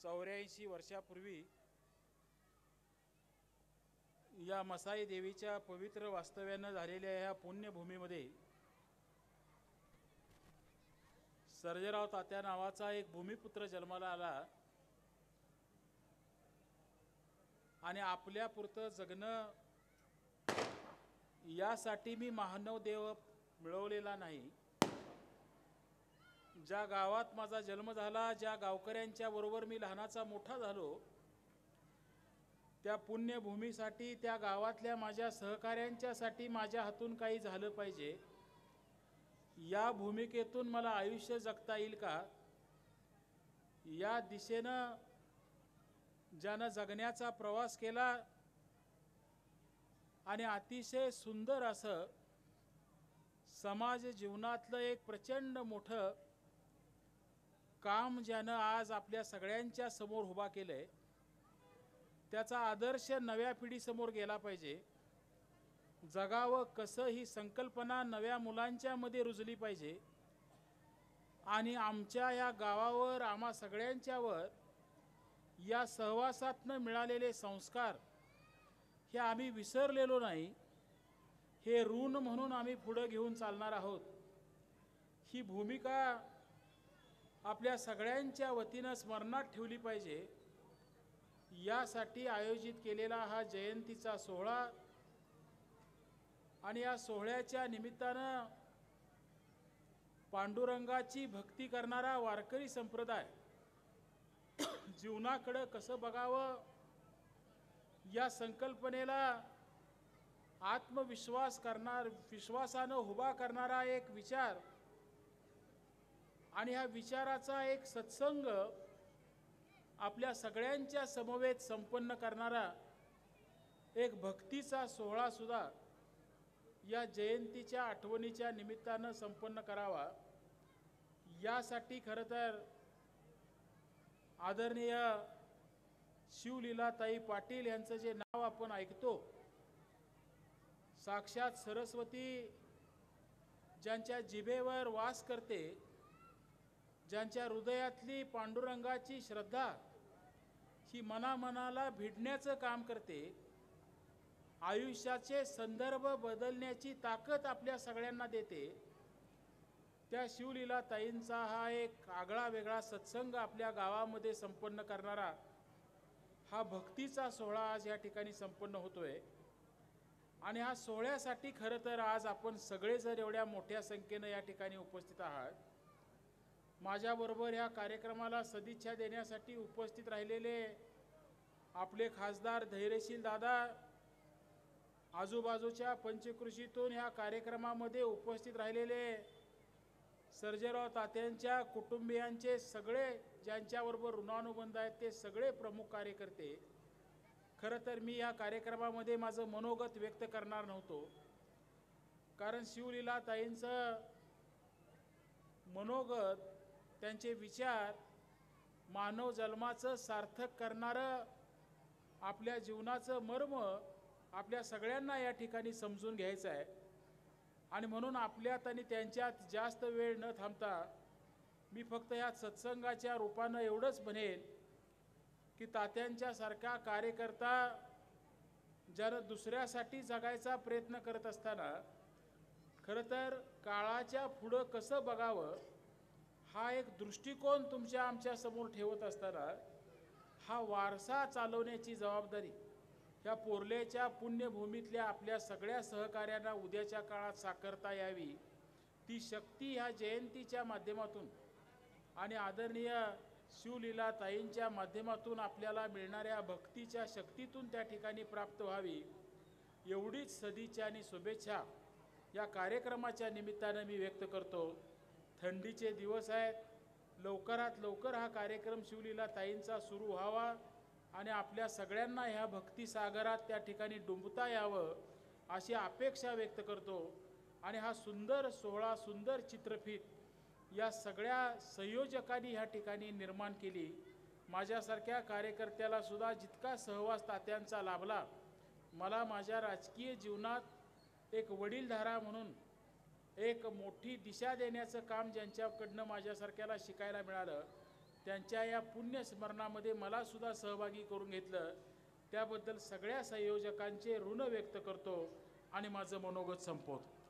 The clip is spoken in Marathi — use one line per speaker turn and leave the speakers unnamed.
84 वर्षापूर्वी या मसाई देवीच्या पवित्र वास्तव्यानं झालेल्या या पुण्यभूमीमध्ये सर्जेराव तात्या नावाचा एक भूमिपुत्र जन्माला आला आणि आपल्यापुरतं जगणं यासाठी मी महानव देव मिळवलेला नाही। ज्या गावात माझा जन्म झाला, ज्या गावकऱ्यांच्या बरोबर मी लहानाचा मोठा झालो, त्या पुण्यभूमीसाठी, त्या गावातल्या माझ्या सहकाऱ्यांच्यासाठी माझ्या हातून काही झालं पाहिजे। या भूमिकेतून मला आयुष्य जगता येईल का, या दिशेनं ज्यानं जगण्याचा प्रवास केला आणि अतिशय सुंदर असं समाज जीवनातलं एक प्रचंड मोठं काम ज्यानं आज आपल्या सगळ्यांच्या समोर उभा केलंय, त्याचा आदर्श नव्या पिढीसमोर गेला पाहिजे। जगावं कसं ही संकल्पना नव्या मुलांच्या मध्ये रुजली पाहिजे आणि आमच्या या गावावर, आम्हा सगळ्यांच्यावर या सहवासातनं मिळालेले संस्कार हे आम्ही विसरलेलो नाही, हे ऋण म्हणून आम्ही पुढे घेऊन चालणार आहोत। ही भूमिका आपल्या सगळ्यांच्या वतीनं स्मरणात ठेवली पाहिजे। यासाठी आयोजित केलेला हा जयंतीचा सोहळा आणि या सोहळ्याच्या निमित्तानं पांडुरंगाची भक्ती करणारा वारकरी संप्रदाय जीवनाकडे कसं बघावं या संकल्पनेला आत्मविश्वास करणार, विश्वासानं उभा करणारा एक विचार आणि ह्या विचाराचा एक सत्संग आपल्या सगळ्यांच्या समवेत संपन्न करणारा एक भक्तीचा सोहळा सुद्धा या जयंतीच्या आठवणीच्या निमित्तानं संपन्न करावा। यासाठी खरं तर आदरणीय शिवलीलाताई पाटील यांचं जे नाव आपण ऐकतो, साक्षात सरस्वती ज्यांच्या जिभेवर वास करते, ज्यांच्या हृदयातली पांडुरंगाची श्रद्धा ही मनामनाला भिडण्याचं काम करते, आयुष्याचे संदर्भ बदलण्याची ताकद आपल्या सगळ्यांना देते, त्या शिवलीलाताईंचा हा एक आगळा वेगळा सत्संग आपल्या गावामध्ये संपन्न करणारा हा भक्तीचा सोहळा आज या ठिकाणी संपन्न होतोय। आणि हा सोहळ्यासाठी खरं तर आज आपण सगळे जर एवढ्या मोठ्या संख्येनं या ठिकाणी उपस्थित आहात, माझ्याबरोबर या कार्यक्रमाला सदिच्छा देण्यासाठी उपस्थित राहिलेले आपले खासदार धैर्यशील दादा, आजूबाजूच्या पंचकृषीतून या कार्यक्रमामध्ये उपस्थित राहिलेले सर्जेराव तात्यांच्या कुटुंबियांचे सगळे, ज्यांच्याबरोबर ऋणानुबंध आहेत, ते सगळे प्रमुख कार्यकर्ते, खरं तर मी या कार्यक्रमामध्ये माझं मनोगत व्यक्त करणार नव्हतो, कारण शिवलीलाताईंचं मनोगत, त्यांचे विचार मानव जन्माचं सार्थक करणारं आपल्या जीवनाचं मर्म आपल्या सगळ्यांना या ठिकाणी समजून घ्यायचं आहे। आणि म्हणून आपल्यात आणि त्यांच्यात जास्त वेळ न थांबता मी फक्त या सत्संगाच्या रूपानं एवढंच म्हणेन की तात्यांच्यासारखा कार्यकर्ता ज्यानं दुसऱ्यासाठी जगायचा प्रयत्न करत असताना खरं तर काळाच्या पुढं कसं बघावं हा एक दृष्टिकोन तुमच्या आमच्या समोर ठेवत असताना हा वारसा चालवण्याची जबाबदारी ह्या पोर्लेच्या पुण्यभूमीतल्या आपल्या सगळ्या सहकार्यांना उद्याच्या काळात साकारता यावी, ती शक्ती ह्या जयंतीच्या माध्यमातून आणि आदरणीय शिवलीलाताईंच्या माध्यमातून आपल्याला मिळणाऱ्या भक्तीच्या शक्तीतून त्या ठिकाणी प्राप्त व्हावी, एवढीच सदिच्छा आणि शुभेच्छा या कार्यक्रमाच्या निमित्तानं मी व्यक्त करतो। थंडीचे दिवस आहेत, लवकरात लवकर हा कार्यक्रम शिवलीलाताईंचा सुरू व्हावा आणि आपल्या सगळ्यांना ह्या भक्तिसागरात त्या ठिकाणी डुंबता यावं अशी अपेक्षा व्यक्त करतो। आणि हा सुंदर सोहळा, सुंदर चित्रफित या सगळ्या संयोजकांनी ह्या ठिकाणी निर्माण केली। माझ्यासारख्या कार्यकर्त्याला सुद्धा जितका सहवास तात्यांचा लाभला, मला माझ्या राजकीय जीवनात एक वडीलधारा म्हणून एक मोठी दिशा देण्याचं काम ज्यांच्याकडनं माझ्यासारख्याला शिकायला मिळालं, त्यांच्या या पुण्यस्मरणामध्ये मला सुद्धा सहभागी करून घेतलं, त्याबद्दल सगळ्या संयोजकांचे ऋण व्यक्त करतो आणि माझं मनोगत संपवतो.